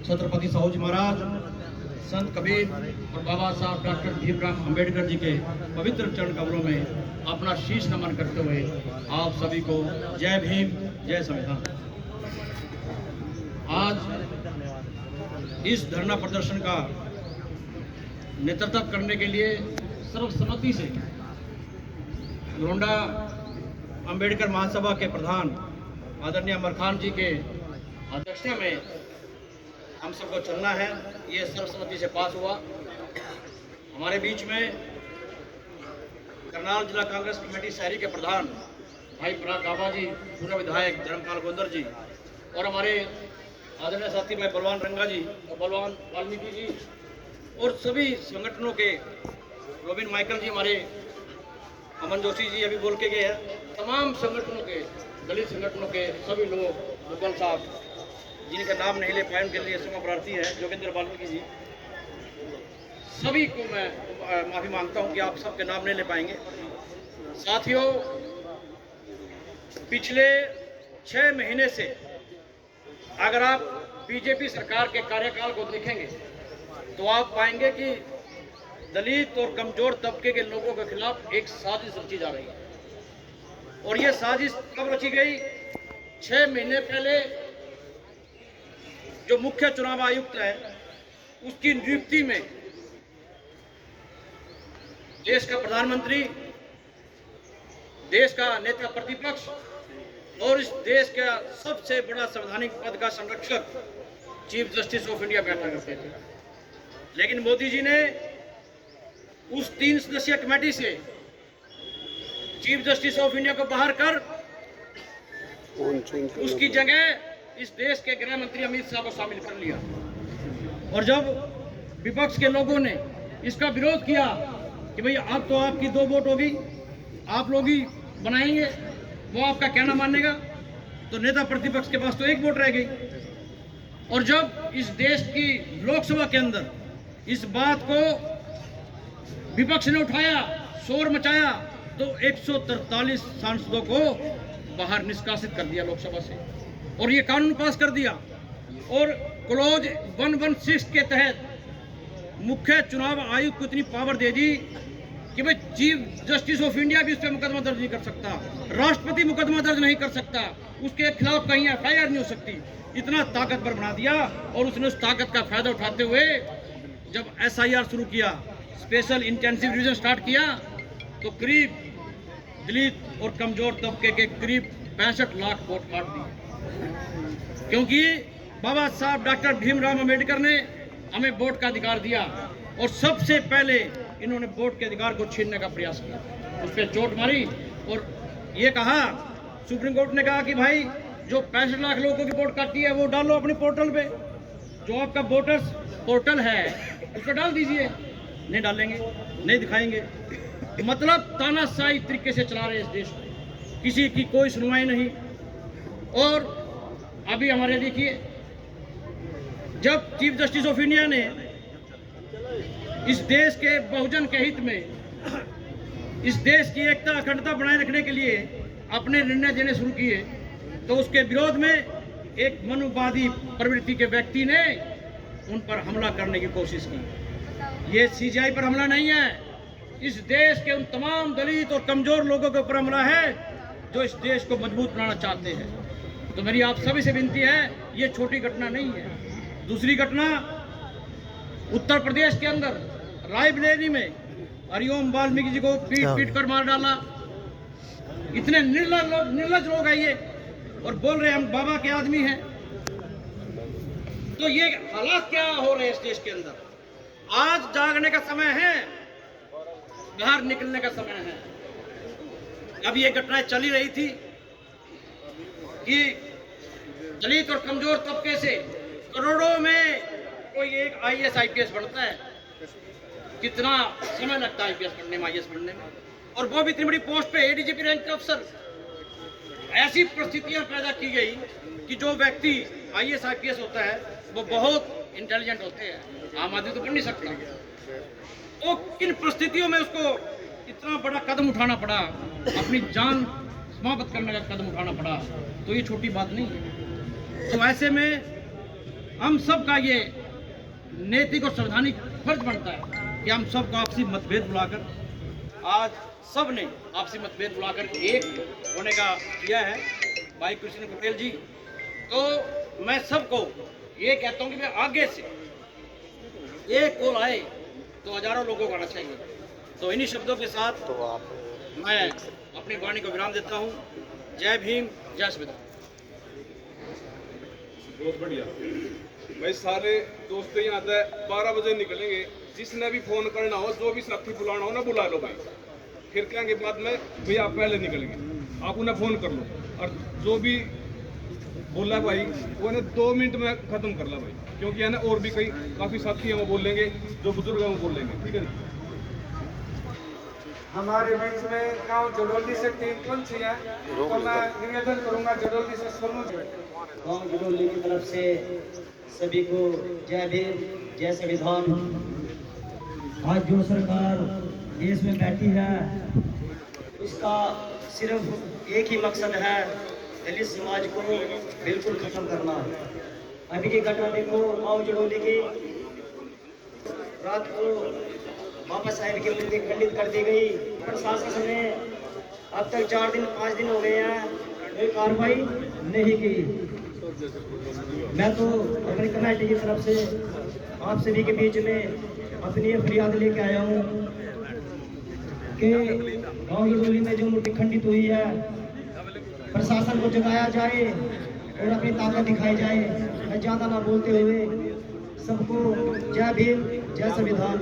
छत्रपति साहू जी महाराज, संत कबीर और बाबा साहब डॉक्टर भीमराव अंबेडकर जी के पवित्र चरण कमलों में अपना शीश नमन करते हुए आप सभी को जय भीम, जय संविधान। आज इस धरना प्रदर्शन का नेतृत्व करने के लिए सर्वसम्मति से गोंडा अंबेडकर महासभा के प्रधान आदरणीय अमर खान जी के अध्यक्षता में हम सबको चलना है। ये सर्वसम्मति से पास हुआ। हमारे बीच में करनाल जिला कांग्रेस कमेटी शहरी के प्रधान भाई पराग आबा जी, पूर्व विधायक धर्मपाल गोंदर जी और हमारे आदरणीय साथी भाई बलवान रंगा जी और बलवान वाल्मीकि जी और सभी संगठनों के रोबिन माइकल जी, हमारे अमन जोशी जी अभी बोल के गए हैं, तमाम संगठनों के, दलित संगठनों के सभी लोग, मुगल साहब जिनका नाम नहीं ले पाए उनके लिए क्षमा प्रार्थी है, जोगेंद्र वाल्मीकि जी, सभी को मैं माफी मांगता हूं कि आप सबके नाम नहीं ले पाएंगे। साथियों, पिछले 6 महीने से अगर आप बीजेपी सरकार के कार्यकाल को देखेंगे तो आप पाएंगे कि दलित और कमजोर तबके के लोगों के खिलाफ एक साजिश रची जा रही है। और ये साजिश कब रची गई? 6 महीने पहले जो मुख्य चुनाव आयुक्त है उसकी नियुक्ति में देश का प्रधानमंत्री, देश का नेता प्रतिपक्ष और इस देश का सबसे बड़ा संवैधानिक पद का संरक्षक चीफ जस्टिस ऑफ इंडिया बैठा करते थे। लेकिन मोदी जी ने उस 3 सदस्यीय कमेटी से चीफ जस्टिस ऑफ इंडिया को बाहर कर उसकी जगह इस देश के गृह मंत्री अमित शाह को शामिल कर लिया। और जब विपक्ष के लोगों ने इसका विरोध किया कि भाई अब तो आपकी 2 वोट होगी, आप लोग ही बनाएंगे, वो आपका कहना मानेगा, तो नेता प्रतिपक्ष के पास तो 1 वोट रह गई। और जब इस देश की लोकसभा के अंदर इस बात को विपक्ष ने उठाया, शोर मचाया, तो 143 सांसदों को बाहर निष्कासित कर दिया लोकसभा से और ये कानून पास कर दिया। और क्लॉज 116 के तहत मुख्य चुनाव आयुक्त को इतनी पावर दे दी कि भाई चीफ जस्टिस ऑफ इंडिया भी उस पर मुकदमा दर्ज नहीं कर सकता, राष्ट्रपति मुकदमा दर्ज नहीं कर सकता, उसके खिलाफ कहीं FIR नहीं हो सकती। इतना ताकतवर बना दिया। और उसने उस ताकत का फायदा उठाते हुए जब SIR शुरू किया, स्पेशल इंटेंसिव रिवीजन स्टार्ट किया, तो करीब दलित और कमजोर तबके के करीब 65 लाख वोट काट दिए, क्योंकि बाबा साहब डॉक्टर भीमराव अंबेडकर ने हमें वोट का अधिकार दिया और सबसे पहले इन्होंने वोट के अधिकार को छीनने का प्रयास किया, उस पर चोट मारी और ये कहा, सुप्रीम कोर्ट ने कहा कि भाई जो 65 लाख लोगों की वोट काटी है वो डालो अपने पोर्टल पे, जो आपका वोटर्स पोर्टल है उस पर डाल दीजिए। नहीं डालेंगे, नहीं दिखाएंगे। मतलब तानाशाही तरीके से चला रहे इस देश को, किसी की कोई सुनवाई नहीं। और अभी हमारे देखिए, जब चीफ जस्टिस ऑफ इंडिया ने इस देश के बहुजन के हित में, इस देश की एकता अखंडता बनाए रखने के लिए अपने निर्णय देने शुरू किए, तो उसके विरोध में एक मनुवादी प्रवृत्ति के व्यक्ति ने उन पर हमला करने की कोशिश की। ये CGI पर हमला नहीं है, इस देश के उन तमाम दलित और कमजोर लोगों के ऊपर हमला है जो इस देश को मजबूत बनाना चाहते हैं। तो मेरी आप सभी से विनती है, ये छोटी घटना नहीं है। दूसरी घटना, उत्तर प्रदेश के अंदर रायबरेली में हरिओम वाल्मीकि जी को पीट कर मार डाला। इतने निर्लज लोग हैं ये, और बोल रहे हम बाबा के आदमी हैं। तो ये हालात क्या हो रहे हैं इस देश के अंदर? आज जागने का समय है, बाहर निकलने का समय है। अब ये घटनाएं चली रही थी कि दलित और कमजोर तबके से करोड़ों में कोई एक IAS IPS बनता है। कितना समय लगता है IPS पढ़ने में, IAS पढ़ने में, और वो भी इतनी बड़ी पोस्ट पे ADGP रैंक के अफसर। ऐसी परिस्थितियां पैदा की गई कि जो व्यक्ति IAS IPS होता है वो बहुत इंटेलिजेंट होते हैं, आम आदमी तो पढ़ नहीं सकता। तो किन परिस्थितियों में उसको इतना बड़ा कदम उठाना पड़ा, अपनी जान समाप्त करने का कदम उठाना पड़ा, तो ये छोटी बात नहीं है। तो ऐसे में हम सब का ये नैतिक और संवैधानिक फर्ज बनता है कि हम सबको आपसी मतभेद बुलाकर, आज सब ने आपसी मतभेद बुलाकर एक होने का किया है। भाई कृष्ण पटेल जी, तो मैं सबको ये कहता हूँ कि मैं आगे से एक कॉल आए तो हजारों लोगों को आना चाहिए। तो इन्हीं शब्दों के साथ मैं अपनी वाणी को विराम देता हूँ। जय भीम, जय संविधान। बहुत बढ़िया भाई, सारे दोस्त यहाँ से 12 बजे निकलेंगे। जिसने भी फोन करना हो, जो भी साथी बुलाना हो ना, बुला लो भाई। फिर कहेंगे बाद में भैया आप पहले निकलेंगे, आप उन्हें फोन कर लो। और जो भी बोला भाई वो ना 2 मिनट में खत्म कर ला भाई, क्योंकि है ना और भी कई काफी साथी हैं वो बोल लेंगे, जो बुजुर्ग हैं वो बोल लेंगे। ठीक है ना? हमारे बीच में गांव जडोली से टीम पंछी है, तो मैं निवेदन करूंगा जडोली से सोनू जी। गांव जडोली की तरफ से सभी को जय भीम, जय संविधान। आज जो सरकार देश में बैठी है उसका सिर्फ एक ही मकसद है, दलित समाज को बिल्कुल खत्म करना। अभी की घटना देखो, गांव जडोली की रात को बाबा साहेब की मूर्ति खंडित कर दी गई। प्रशासन ने अब तक 4 दिन 5 दिन हो गए हैं, कोई कार्रवाई नहीं की। मैं तो अपनी कमेटी की तरफ से आप सभी के बीच में अपनी ये फरियाद लेके आया हूँ कि गांव जडोली में जो मूर्ति खंडित हुई है, प्रशासन को जगाया जाए और अपनी ताकत दिखाई जाए। मैं ज़्यादा ना बोलते हुए सबको जय भीम, जय संविधान।